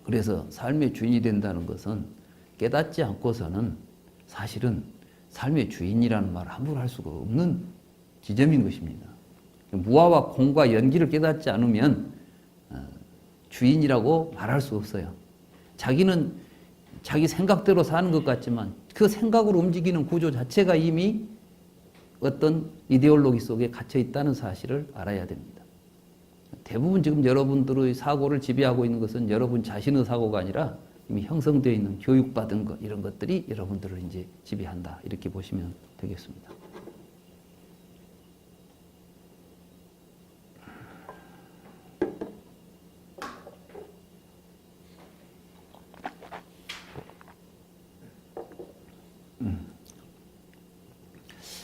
그래서 삶의 주인이 된다는 것은 깨닫지 않고서는 사실은 삶의 주인이라는 말을 함부로 할 수가 없는 지점인 것입니다. 무아와 공과 연기를 깨닫지 않으면 주인이라고 말할 수 없어요. 자기는 자기 생각대로 사는 것 같지만 그 생각으로 움직이는 구조 자체가 이미 어떤 이데올로기 속에 갇혀 있다는 사실을 알아야 됩니다. 대부분 지금 여러분들의 사고를 지배하고 있는 것은 여러분 자신의 사고가 아니라 이미 형성되어 있는 교육받은 것, 이런 것들이 여러분들을 이제 지배한다. 이렇게 보시면 되겠습니다.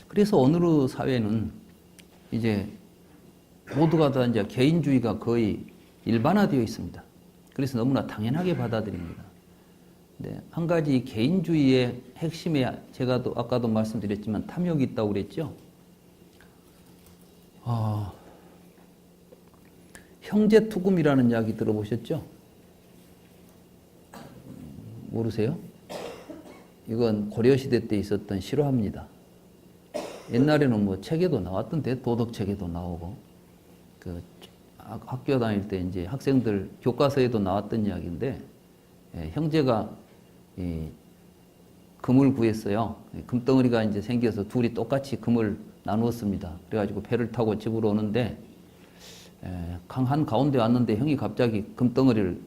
그래서 오늘의 사회는 이제 모두가 다 이제 개인주의가 거의 일반화되어 있습니다. 그래서 너무나 당연하게 받아들입니다. 네, 한 가지 개인주의의 핵심에 제가 아까도 말씀드렸지만 탐욕이 있다고 그랬죠. 형제투금이라는 이야기 들어보셨죠? 모르세요? 이건 고려시대 때 있었던 실화입니다. 옛날에는 뭐 책에도 나왔던데, 도덕책에도 나오고, 학교 다닐 때 이제 학생들 교과서에도 나왔던 이야기인데, 형제가 금을 구했어요. 금덩어리가 이제 생겨서 둘이 똑같이 금을 나누었습니다. 그래가지고 배를 타고 집으로 오는데, 강 한가운데 왔는데 형이 갑자기 금덩어리를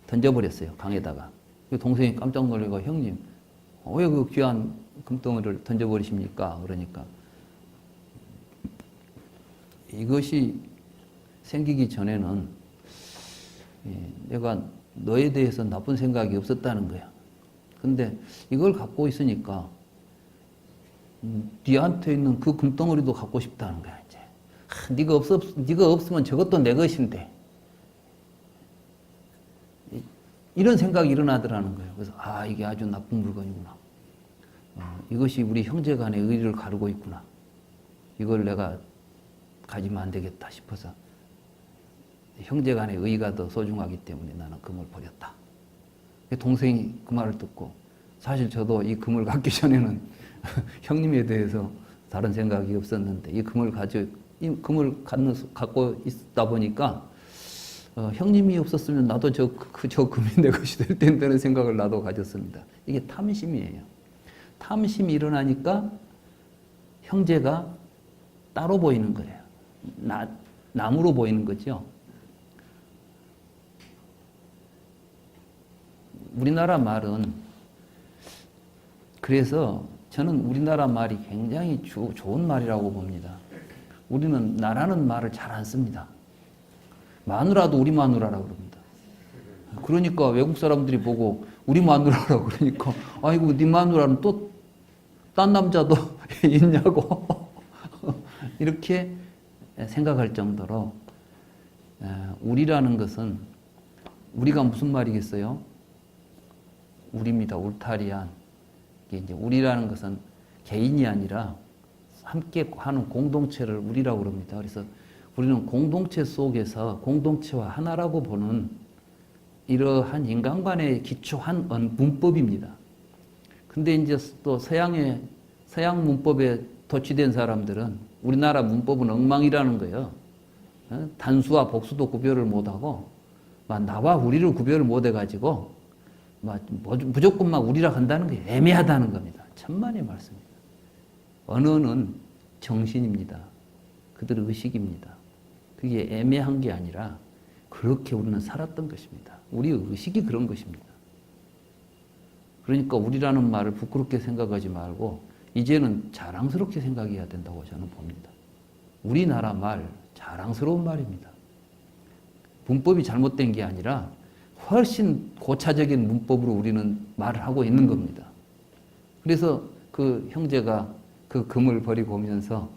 던져버렸어요. 강에다가. 동생이 깜짝 놀라고, 형님, 왜 그 귀한 금덩어리를 던져버리십니까? 그러니까 이것이 생기기 전에는 내가 너에 대해서 나쁜 생각이 없었다는 거야. 근데 이걸 갖고 있으니까 네한테 있는 그 금덩어리도 갖고 싶다는 거야. 이제 네가 없으면 저것도 내 것인데, 이런 생각이 일어나더라는 거예요. 그래서 이게 아주 나쁜 물건이구나. 이것이 우리 형제 간의 의리를 가르고 있구나. 이걸 내가 가지면 안 되겠다 싶어서 형제 간의 의의가 더 소중하기 때문에 나는 금을 버렸다. 동생이 그 말을 듣고, 사실 저도 이 금을 갖기 전에는 형님에 대해서 다른 생각이 없었는데 이 금을 갖고 있다 보니까 형님이 없었으면 나도 저 금이 내 것이 될 텐데는 생각을 나도 가졌습니다. 이게 탐심이에요. 탐심이 일어나니까 형제가 따로 보이는 거예요. 남으로 보이는 거죠. 우리나라 말은, 그래서 저는 우리나라 말이 굉장히 좋은 말이라고 봅니다. 우리는 나라는 말을 잘 안 씁니다. 마누라도 우리 마누라라고 그럽니다. 그러니까 외국 사람들이 보고 우리 마누라라고 그러니까, 아이고, 네 마누라는 또 딴 남자도 있냐고 이렇게 생각할 정도로, 우리라는 것은, 우리가 무슨 말이겠어요? 우리입니다. 울타리안. 이게 이제 우리라는 것은 개인이 아니라 함께 하는 공동체를 우리라고 그럽니다. 그래서 우리는 공동체 속에서 공동체와 하나라고 보는 이러한 인간관에 기초한 문법입니다. 근데 이제 또 서양 문법에 도취된 사람들은 우리나라 문법은 엉망이라는 거예요. 단수와 복수도 구별을 못하고, 나와 우리를 구별을 못해가지고, 무조건 우리라 한다는 게 애매하다는 겁니다. 천만의 말씀입니다. 언어는 정신입니다. 그들의 의식입니다. 그게 애매한 게 아니라 그렇게 우리는 살았던 것입니다. 우리의 의식이 그런 것입니다. 그러니까 우리라는 말을 부끄럽게 생각하지 말고 이제는 자랑스럽게 생각해야 된다고 저는 봅니다. 우리나라 말, 자랑스러운 말입니다. 문법이 잘못된 게 아니라 훨씬 고차적인 문법으로 우리는 말을 하고 있는 겁니다. 그래서 그 형제가 그 금을 버리고 오면서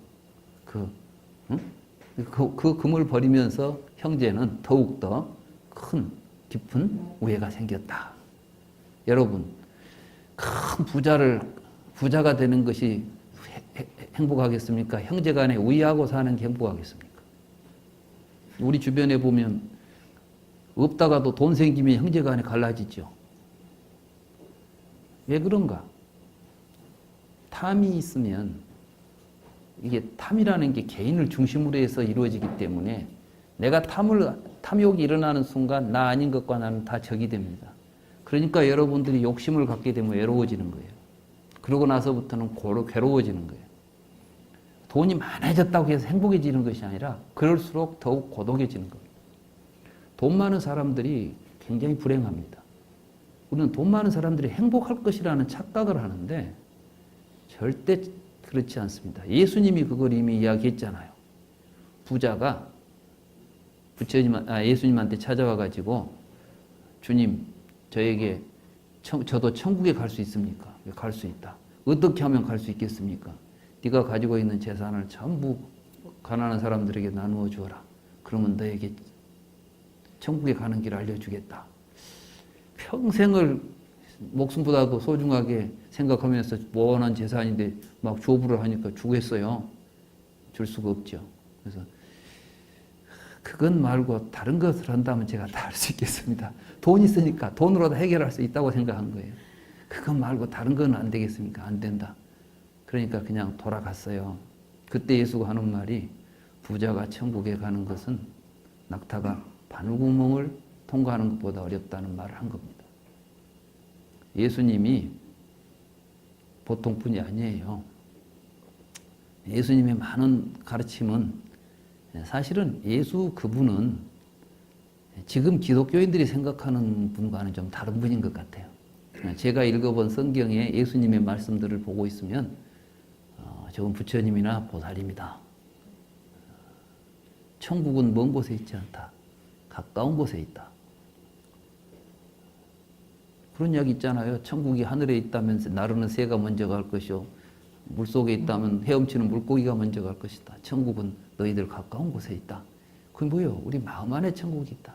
그 금을 버리면서 형제는 더욱더 큰 깊은 우애가 생겼다. 여러분, 큰 부자가 되는 것이 행복하겠습니까? 형제 간에 우애하고 사는 게 행복하겠습니까? 우리 주변에 보면 없다가도 돈 생기면 형제간에 갈라지죠. 왜 그런가? 탐이 있으면 이게 탐이라는 게 개인을 중심으로 해서 이루어지기 때문에 내가 탐욕이 일어나는 순간 나 아닌 것과 나는 다 적이 됩니다. 그러니까 여러분들이 욕심을 갖게 되면 외로워지는 거예요. 그러고 나서부터는 괴로워지는 거예요. 돈이 많아졌다고 해서 행복해지는 것이 아니라 그럴수록 더욱 고독해지는 겁니다. 돈 많은 사람들이 굉장히 불행합니다. 우리는 돈 많은 사람들이 행복할 것이라는 착각을 하는데 절대 그렇지 않습니다. 예수님이 그걸 이미 이야기했잖아요. 부자가 예수님한테 찾아와 가지고 주님, 저에게 저도 천국에 갈 수 있습니까? 갈 수 있다. 어떻게 하면 갈 수 있겠습니까? 네가 가지고 있는 재산을 전부 가난한 사람들에게 나누어 주어라. 그러면 너에게 천국에 가는 길을 알려주겠다. 평생을 목숨보다도 소중하게 생각하면서 모아놓은 재산인데 막 조부를 하니까 주겠어요? 줄 수가 없죠. 그래서 그건 말고 다른 것을 한다면 제가 다 할 수 있겠습니다. 돈 있으니까 돈으로도 해결할 수 있다고 생각한 거예요. 그건 말고 다른 건 안 되겠습니까? 안 된다. 그러니까 그냥 돌아갔어요. 그때 예수가 하는 말이 부자가 천국에 가는 것은 낙타가 바늘구멍을 통과하는 것보다 어렵다는 말을 한 겁니다. 예수님이 보통 분이 아니에요. 예수님의 많은 가르침은 사실은 예수 그분은 지금 기독교인들이 생각하는 분과는 좀 다른 분인 것 같아요. 제가 읽어본 성경에 예수님의 말씀들을 보고 있으면 저건 부처님이나 보살입니다. 천국은 먼 곳에 있지 않다. 가까운 곳에 있다. 그런 이야기 있잖아요. 천국이 하늘에 있다면 나르는 새가 먼저 갈 것이요. 물속에 있다면 헤엄치는 물고기가 먼저 갈 것이다. 천국은 너희들 가까운 곳에 있다. 그게 뭐예요? 우리 마음 안에 천국이 있다.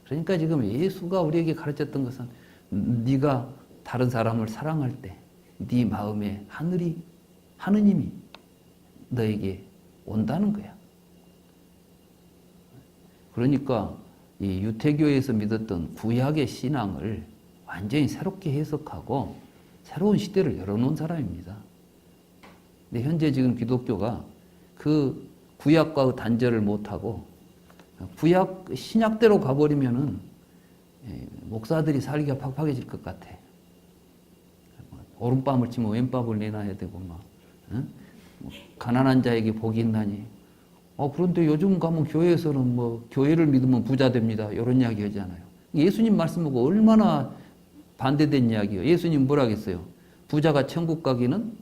그러니까 지금 예수가 우리에게 가르쳤던 것은 네가 다른 사람을 사랑할 때 네 마음에 하느님이 너에게 온다는 거야. 그러니까 이 유태교에서 믿었던 구약의 신앙을 완전히 새롭게 해석하고 새로운 시대를 열어놓은 사람입니다. 근데 현재 지금 기독교가 그 구약과 단절을 못하고 구약 신약대로 가버리면은 목사들이 살기가 팍팍해질 것 같아. 오른밤을 치면 왼밤을 내놔야 되고 막 가난한 자에게 복이 있나니. 그런데 요즘 가면 교회에서는 뭐 교회를 믿으면 부자 됩니다. 이런 이야기 하잖아요. 예수님 말씀하고 얼마나 반대된 이야기예요. 예수님 뭐라 했어요? 부자가 천국 가기는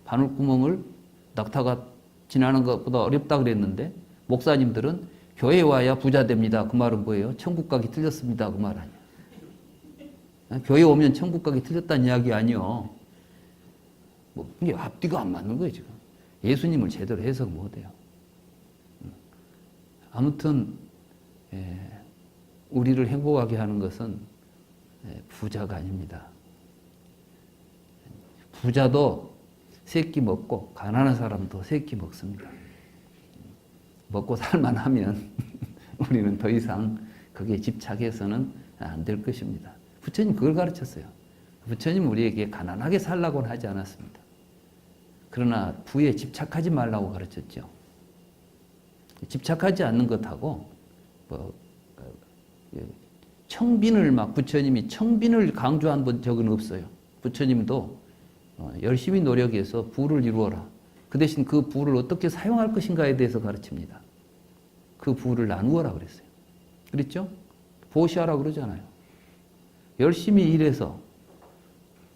바늘구멍을 낙타가 지나는 것보다 어렵다 그랬는데 목사님들은 교회 와야 부자 됩니다. 그 말은 뭐예요? 천국 가기 틀렸습니다. 그 말 아니에요. 교회 오면 천국 가기 틀렸다는 이야기 아니요. 이게 앞뒤가 안 맞는 거예요, 지금. 예수님을 제대로 해석 못 해요. 아무튼 우리를 행복하게 하는 것은 부자가 아닙니다. 부자도 새끼 먹고 가난한 사람도 새끼 먹습니다. 먹고 살만하면 우리는 더 이상 거기에 집착해서는 안 될 것입니다. 부처님 그걸 가르쳤어요. 부처님은 우리에게 가난하게 살라고는 하지 않았습니다. 그러나 부에 집착하지 말라고 가르쳤죠. 집착하지 않는 것하고 청빈을 부처님이 청빈을 강조한 적은 없어요. 부처님도 열심히 노력해서 부를 이루어라. 그 대신 그 부를 어떻게 사용할 것인가에 대해서 가르칩니다. 그 부를 나누어라 그랬어요. 그랬죠? 보시하라 그러잖아요. 열심히 일해서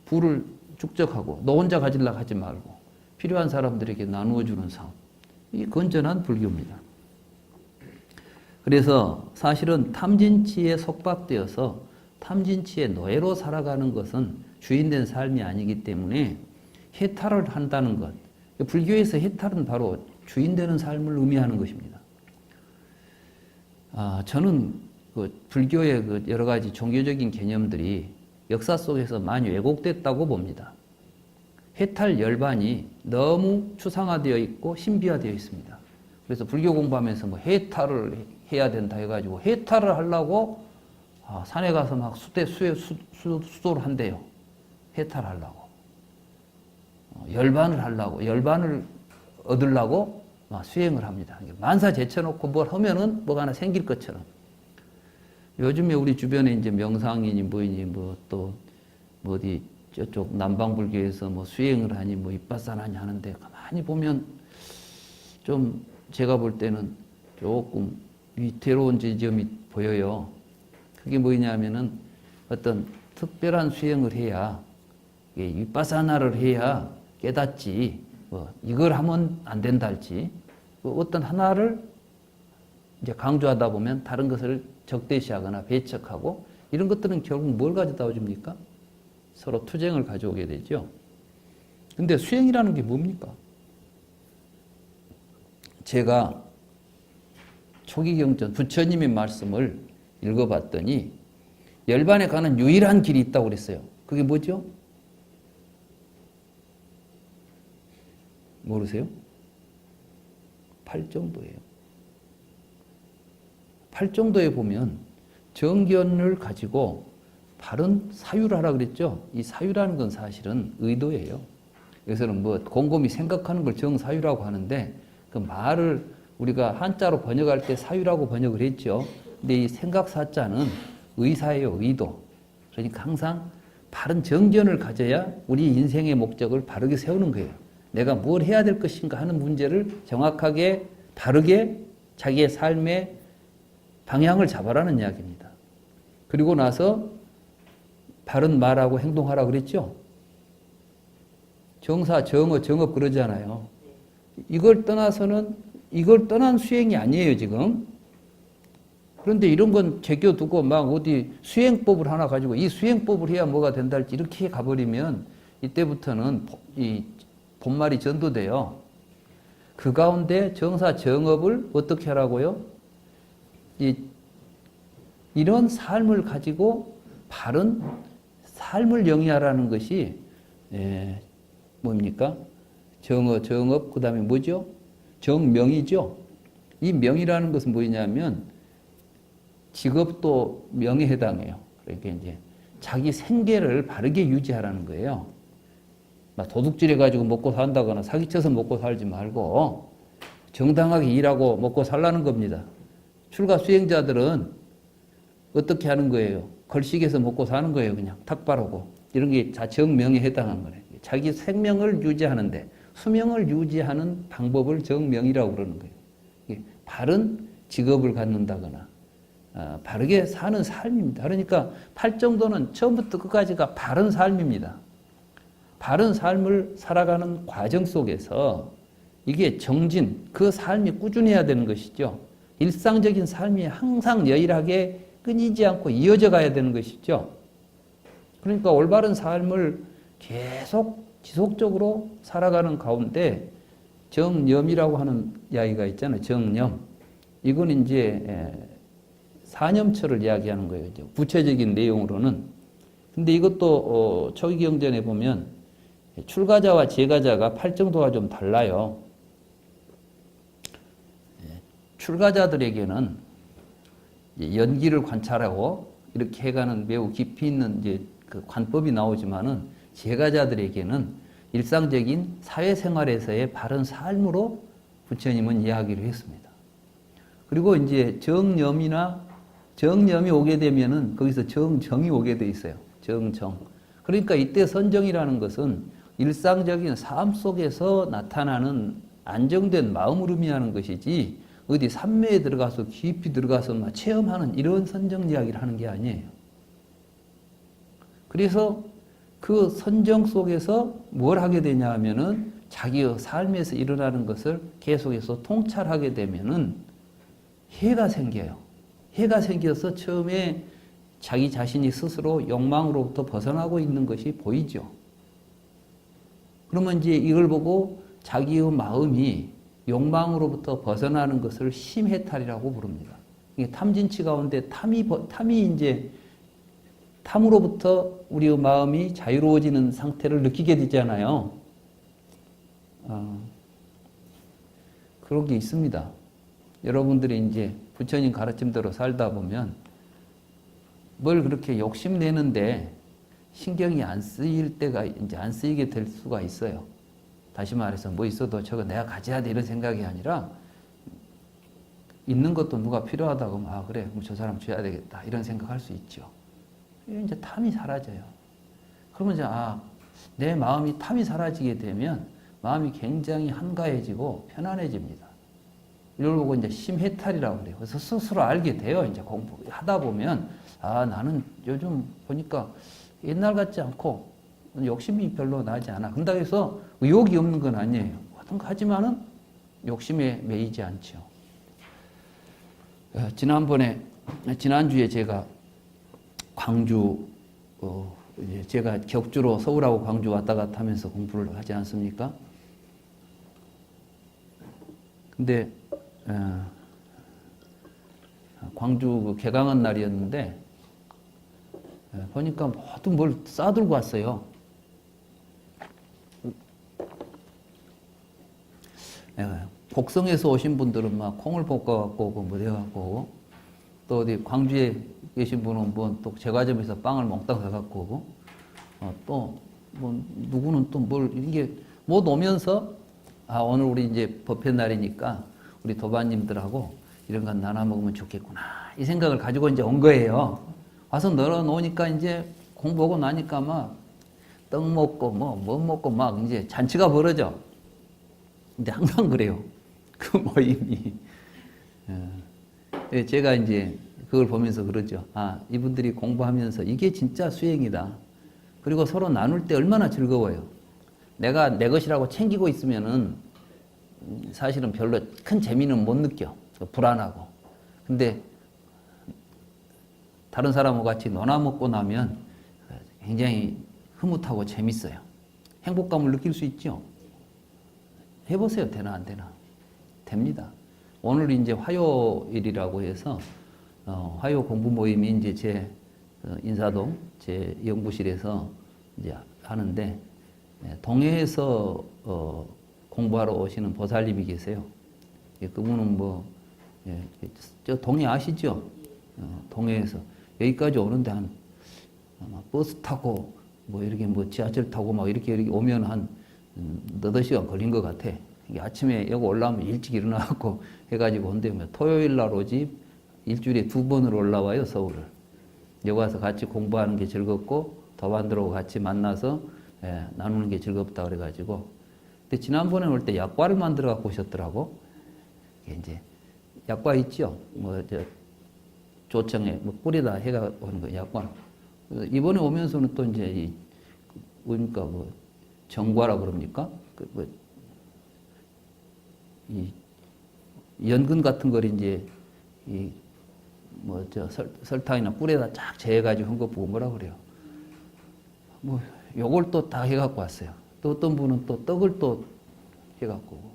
부를 축적하고 너 혼자 가지려고 하지 말고 필요한 사람들에게 나누어 주는 삶. 이게 건전한 불교입니다. 그래서 사실은 탐진치에 속박되어서 탐진치의 노예로 살아가는 것은 주인된 삶이 아니기 때문에 해탈을 한다는 것. 불교에서 해탈은 바로 주인되는 삶을 의미하는 것입니다. 저는 불교의 여러 가지 종교적인 개념들이 역사 속에서 많이 왜곡됐다고 봅니다. 해탈 열반이 너무 추상화되어 있고 신비화되어 있습니다. 그래서 불교 공부하면서 해탈을 해야 된다 해가지고 해탈을 하려고 산에 가서 막 수도를 한대요. 해탈하려고. 열반을 얻으려고 수행을 합니다. 만사 제쳐놓고 뭘 하면은 뭐가 하나 생길 것처럼. 요즘에 우리 주변에 이제 명상이니 뭐이니 또 어디 저쪽 남방불교에서 수행을 하니 윗바사나니 하는데 가만히 보면 좀 제가 볼 때는 조금 위태로운 지점이 보여요. 그게 뭐냐면은 어떤 특별한 수행을 해야 윗바사나를 해야 깨닫지 이걸 하면 안 된다 할지 어떤 하나를 이제 강조하다 보면 다른 것을 적대시하거나 배척하고 이런 것들은 결국 뭘 가져다 줍니까? 서로 투쟁을 가져오게 되죠. 근데 수행이라는 게 뭡니까? 제가 초기경전 부처님의 말씀을 읽어봤더니 열반에 가는 유일한 길이 있다고 그랬어요. 그게 뭐죠? 모르세요? 팔정도예요. 팔정도에 보면 정견을 가지고 바른 사유를 하라 그랬죠. 이 사유라는 건 사실은 의도예요. 여기서는 곰곰이 생각하는 걸 정사유라고 하는데 그 말을 우리가 한자로 번역할 때 사유라고 번역을 했죠. 근데 이 생각사자는 의사예요. 의도. 그러니까 항상 바른 정견을 가져야 우리 인생의 목적을 바르게 세우는 거예요. 내가 뭘 해야 될 것인가 하는 문제를 정확하게 바르게 자기의 삶의 방향을 잡아라는 이야기입니다. 그리고 나서 바른 말하고 행동하라고 그랬죠. 정사, 정어, 정업 그러잖아요. 이걸 떠난 수행이 아니에요, 지금. 그런데 이런 건 제껴두고 막 어디 수행법을 하나 가지고 이 수행법을 해야 뭐가 된다 할지 이렇게 가버리면 이때부터는 이 본말이 전도돼요. 그 가운데 정사, 정업을 어떻게 하라고요? 이런 삶을 가지고 바른 삶을 영위하라는 것이 뭡니까? 정어, 정업, 그 다음에 뭐죠? 정명이죠. 이 명이라는 것은 뭐냐면 직업도 명에 해당해요. 그러니까 이제 자기 생계를 바르게 유지하라는 거예요. 도둑질해가지고 먹고 산다거나 사기쳐서 먹고 살지 말고 정당하게 일하고 먹고 살라는 겁니다. 출가 수행자들은 어떻게 하는 거예요? 걸식해서 먹고 사는 거예요. 그냥 탁바르고. 이런 게 정명에 해당한 거예요. 자기 생명을 유지하는데 수명을 유지하는 방법을 정명이라고 그러는 거예요. 바른 직업을 갖는다거나 바르게 사는 삶입니다. 그러니까 팔정도는 처음부터 끝까지가 바른 삶입니다. 바른 삶을 살아가는 과정 속에서 이게 정진, 그 삶이 꾸준해야 되는 것이죠. 일상적인 삶이 항상 여일하게 끊이지 않고 이어져 가야 되는 것이죠. 그러니까 올바른 삶을 계속 지속적으로 살아가는 가운데 정념이라고 하는 이야기가 있잖아요. 정념. 이건 이제 사념처를 이야기하는 거예요. 구체적인 내용으로는. 근데 이것도 초기경전에 보면 출가자와 재가자가 팔정도가 좀 달라요. 출가자들에게는 연기를 관찰하고 이렇게 해가는 매우 깊이 있는 이제 그 관법이 나오지만은 재가자들에게는 일상적인 사회생활에서의 바른 삶으로 부처님은 이야기를 했습니다. 그리고 이제 정념이 오게 되면은 거기서 정정이 오게 돼 있어요. 정정. 그러니까 이때 선정이라는 것은 일상적인 삶 속에서 나타나는 안정된 마음을 의미하는 것이지 어디 산매에 들어가서 깊이 들어가서 막 체험하는 이런 선정 이야기를 하는 게 아니에요. 그래서 그 선정 속에서 뭘 하게 되냐 하면은 자기의 삶에서 일어나는 것을 계속해서 통찰하게 되면은 해가 생겨요. 해가 생겨서 처음에 자기 자신이 스스로 욕망으로부터 벗어나고 있는 것이 보이죠. 그러면 이제 이걸 보고 자기의 마음이 욕망으로부터 벗어나는 것을 심해탈이라고 부릅니다. 이게 탐진치 가운데 탐이 이제 탐으로부터 우리의 마음이 자유로워지는 상태를 느끼게 되잖아요. 그런 게 있습니다. 여러분들이 이제 부처님 가르침대로 살다 보면 뭘 그렇게 욕심내는데 신경이 안 쓰일 때가 이제 안 쓰이게 될 수가 있어요. 다시 말해서 뭐 있어도 저거 내가 가져야 돼 이런 생각이 아니라 있는 것도 누가 필요하다고 하면 아 그래 그럼 저 사람 줘야 되겠다 이런 생각할 수 있죠. 이제 탐이 사라져요. 그러면 이제 내 마음이 탐이 사라지게 되면 마음이 굉장히 한가해지고 편안해집니다. 이걸 보고 이제 심해탈이라고 그래요. 그래서 스스로 알게 돼요. 이제 공부하다 보면 나는 요즘 보니까 옛날 같지 않고 욕심이 별로 나지 않아. 그런다고 해서 의욕이 없는 건 아니에요. 하지만은 욕심에 매이지 않죠. 지난주에 제가 광주, 제가 격주로 서울하고 광주 왔다 갔다 하면서 공부를 하지 않습니까? 근데, 광주 개강한 날이었는데, 보니까 모든 뭘 싸들고 왔어요. 곡성에서 오신 분들은 막 콩을 볶아갖고 오고 뭐 해갖고 오고 또 어디 광주에 계신 분은 뭐 또 제과점에서 빵을 몽땅 사갖고 오고 또 뭐 누구는 또 뭘 이게 못 오면서 오늘 우리 이제 법회 날이니까 우리 도반님들하고 이런 건 나눠 먹으면 좋겠구나 이 생각을 가지고 이제 온 거예요. 와서 널어 놓으니까 이제 공부하고 나니까 막 떡 먹고 뭐 먹고 막 이제 잔치가 벌어져. 근데 항상 그래요. 그 모임이. 제가 이제 그걸 보면서 그러죠. 이분들이 공부하면서 이게 진짜 수행이다. 그리고 서로 나눌 때 얼마나 즐거워요. 내가 내 것이라고 챙기고 있으면은 사실은 별로 큰 재미는 못 느껴. 불안하고. 근데 다른 사람과 같이 나눠 먹고 나면 굉장히 흐뭇하고 재밌어요. 행복감을 느낄 수 있죠. 해보세요. 되나 안 되나. 됩니다. 오늘 이제 화요일이라고 해서 화요 공부 모임이 이제 제 인사동 제 연구실에서 이제 하는데 동해에서 공부하러 오시는 보살님이 계세요. 그분은 저 동해 아시죠? 동해에서 여기까지 오는데 한 버스 타고 이렇게 지하철 타고 막 이렇게 오면 한 너댓 시간 걸린 것 같아. 아침에 여기 올라오면 일찍 일어나고 해가지고 온대요. 토요일 날 오지 일주일에 2번을 올라와요, 서울을. 여기 와서 같이 공부하는 게 즐겁고 도반들하고 같이 만나서 나누는 게 즐겁다 그래가지고. 근데 지난번에 올 때 약과를 만들어 갖고 오셨더라고. 이제 약과 있죠. 조청에 꿀에다 해가 오는 거 약과. 이번에 오면서는 또 이제 그러니까 정과라 그럽니까? 이 연근 같은 걸 이제 설탕이나 꿀에다 쫙 재해가지고 한 거 보고 뭐라 그래요? 요걸 또 다 해갖고 왔어요. 또 어떤 분은 또 떡을 또 해갖고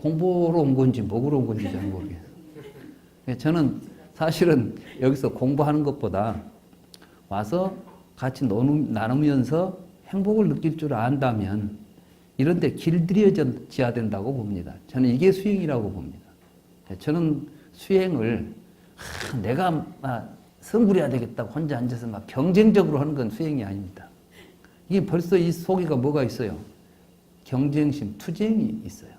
공부로 온 건지 먹으러 온 건지 잘 모르겠어요. 저는 사실은 여기서 공부하는 것보다 와서 같이 나누면서 행복을 느낄 줄 안다면 이런 데 길들여져야 된다고 봅니다. 저는 이게 수행이라고 봅니다. 저는 수행을 내가 성불해야 되겠다고 혼자 앉아서 막 경쟁적으로 하는 건 수행이 아닙니다. 이게 벌써 이 속에가 뭐가 있어요? 경쟁심, 투쟁이 있어요.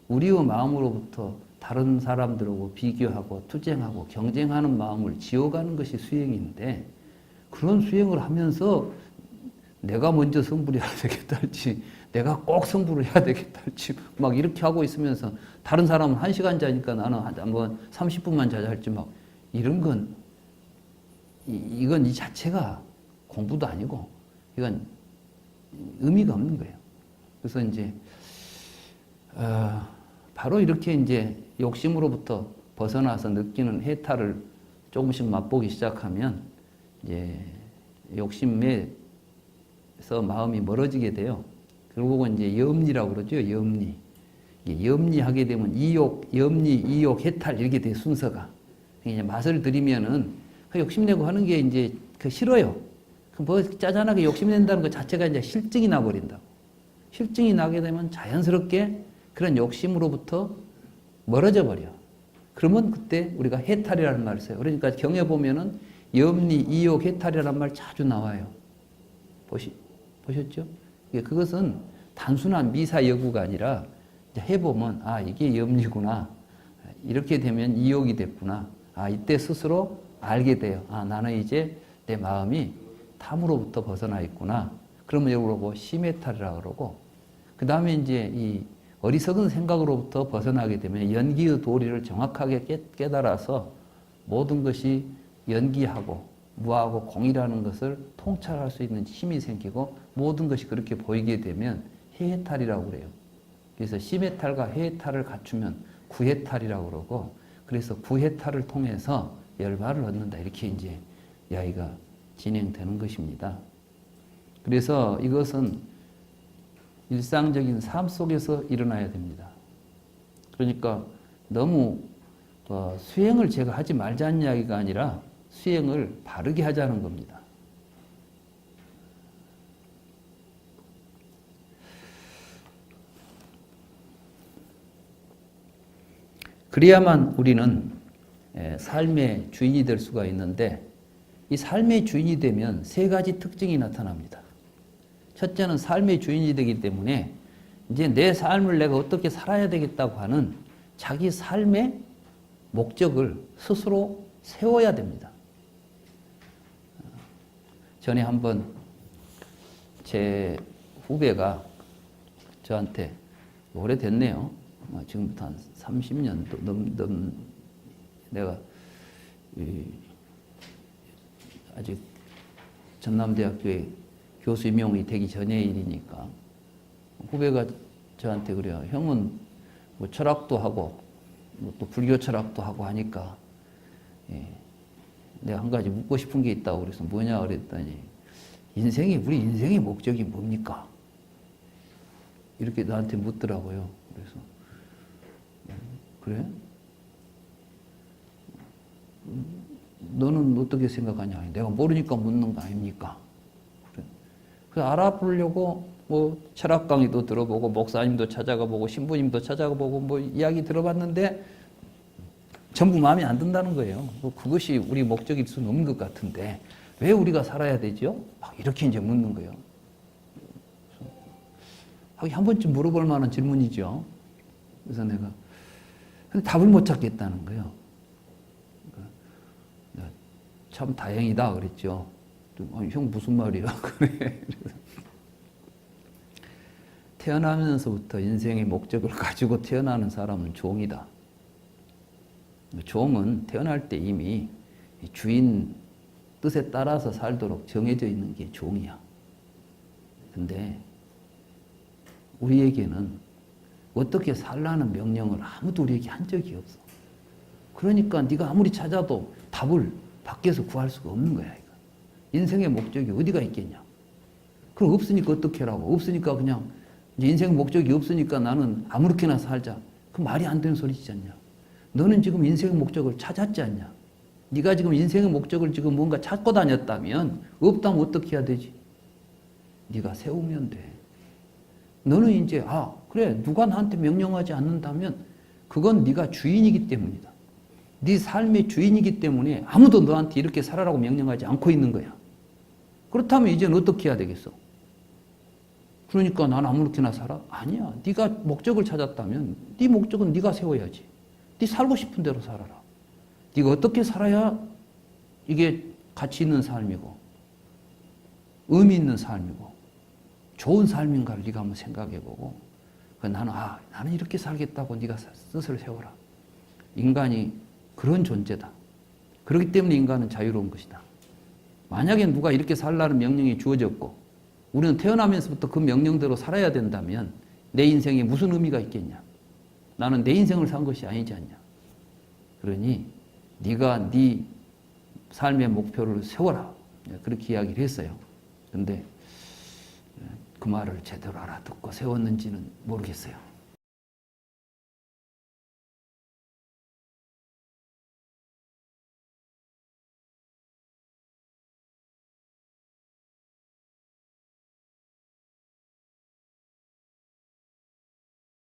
우리의 마음으로부터 다른 사람들하고 비교하고 투쟁하고 경쟁하는 마음을 지어가는 것이 수행인데 그런 수행을 하면서 내가 먼저 성불해야 되겠다 할지 내가 꼭 성불을 해야 되겠다 할지 막 이렇게 하고 있으면서 다른 사람은 1시간 자니까 나는 한번 30분만 자자 할지 막 이런 건 이건 이 자체가 공부도 아니고 이건 의미가 없는 거예요. 그래서 이제 바로 이렇게 이제 욕심으로부터 벗어나서 느끼는 해탈을 조금씩 맛보기 시작하면 이제 욕심에서 마음이 멀어지게 돼요. 결국은 이제 염리라고 그러죠. 염리. 염리하게 되면 이욕, 염리, 이욕, 해탈 이렇게 돼 순서가. 이제 맛을 들이면은 그 욕심내고 하는 게 이제 싫어요. 뭐 짜잔하게 욕심낸다는 것 자체가 이제 실증이 나버린다고. 실증이 나게 되면 자연스럽게 그런 욕심으로부터 멀어져 버려. 그러면 그때 우리가 해탈이라는 말을 써요. 그러니까 경에 보면은 염리, 이욕, 해탈이라는 말 자주 나와요. 보셨죠? 그것은 단순한 미사여구가 아니라 해보면 아 이게 염리구나. 이렇게 되면 이욕이 됐구나. 아 이때 스스로 알게 돼요. 아 나는 이제 내 마음이 탐으로부터 벗어나 있구나. 그러면 이걸 보고 심해탈이라고 그러고 그 다음에 이제 이 어리석은 생각으로부터 벗어나게 되면 연기의 도리를 정확하게 깨달아서 모든 것이 연기하고 무하고 공이라는 것을 통찰할 수 있는 힘이 생기고 모든 것이 그렇게 보이게 되면 해해탈이라고 그래요. 그래서 심해탈과 해해탈을 갖추면 구해탈이라고 그러고 그래서 구해탈을 통해서 열반을 얻는다. 이렇게 이제 이야기가 진행되는 것입니다. 그래서 이것은 일상적인 삶 속에서 일어나야 됩니다. 그러니까 너무 수행을 제가 하지 말자는 이야기가 아니라 수행을 바르게 하자는 겁니다. 그래야만 우리는 삶의 주인이 될 수가 있는데 이 삶의 주인이 되면 세 가지 특징이 나타납니다. 첫째는 삶의 주인이 되기 때문에 이제 내 삶을 내가 어떻게 살아야 되겠다고 하는 자기 삶의 목적을 스스로 세워야 됩니다. 전에 한번 제 후배가 저한테 오래됐네요. 지금부터 한 30년 넘 내가 아직 전남대학교에 교수 임용이 되기 전의 일이니까 후배가 저한테 그래요. 형은 뭐 철학도 하고 또 불교 철학도 하고 하니까 내가 한 가지 묻고 싶은 게 있다고 그래서 뭐냐 그랬더니 우리 인생의 목적이 뭡니까? 이렇게 나한테 묻더라고요. 그래서 그래? 너는 어떻게 생각하냐? 내가 모르니까 묻는 거 아닙니까? 그래. 그래서 알아보려고 뭐 철학 강의도 들어보고 목사님도 찾아가보고 신부님도 찾아가보고 뭐 이야기 들어봤는데 전부 마음에 안 든다는 거예요. 그것이 우리 목적일 수는 없는 것 같은데 왜 우리가 살아야 되죠? 이렇게 이제 묻는 거예요. 한 번쯤 물어볼 만한 질문이죠. 그래서 내가 근데 답을 못 찾겠다는 거예요. 참 다행이다 그랬죠. 형 무슨 말이야? 그래. 태어나면서부터 인생의 목적을 가지고 태어나는 사람은 종이다. 종은 태어날 때 이미 주인 뜻에 따라서 살도록 정해져 있는 게 종이야. 근데 우리에게는 어떻게 살라는 명령을 아무도 우리에게 한 적이 없어. 그러니까 네가 아무리 찾아도 답을 밖에서 구할 수가 없는 거야. 이거. 인생의 목적이 어디가 있겠냐. 그럼 없으니까 어떻게 하라고. 없으니까 그냥 이제 인생 목적이 없으니까 나는 아무렇게나 살자. 그 말이 안 되는 소리지 않냐. 너는 지금 인생의 목적을 찾았지 않냐. 네가 지금 인생의 목적을 지금 뭔가 찾고 다녔다면 없다면 어떻게 해야 되지? 네가 세우면 돼. 너는 이제 그래 누가 나한테 명령하지 않는다면 그건 네가 주인이기 때문이다. 네 삶의 주인이기 때문에 아무도 너한테 이렇게 살아라고 명령하지 않고 있는 거야. 그렇다면 이제는 어떻게 해야 되겠어? 그러니까 난 아무렇게나 살아? 아니야. 네가 목적을 찾았다면 네 목적은 네가 세워야지. 네 살고 싶은 대로 살아라. 네가 어떻게 살아야 이게 가치 있는 삶이고 의미 있는 삶이고 좋은 삶인가를 네가 한번 생각해보고 나는 이렇게 살겠다고 네가 뜻을 세워라. 인간이 그런 존재다. 그렇기 때문에 인간은 자유로운 것이다. 만약에 누가 이렇게 살라는 명령이 주어졌고 우리는 태어나면서부터 그 명령대로 살아야 된다면 내 인생에 무슨 의미가 있겠냐. 나는 내 인생을 산 것이 아니지 않냐. 그러니 네가 네 삶의 목표를 세워라. 그렇게 이야기를 했어요. 근데 그 말을 제대로 알아듣고 세웠는지는 모르겠어요.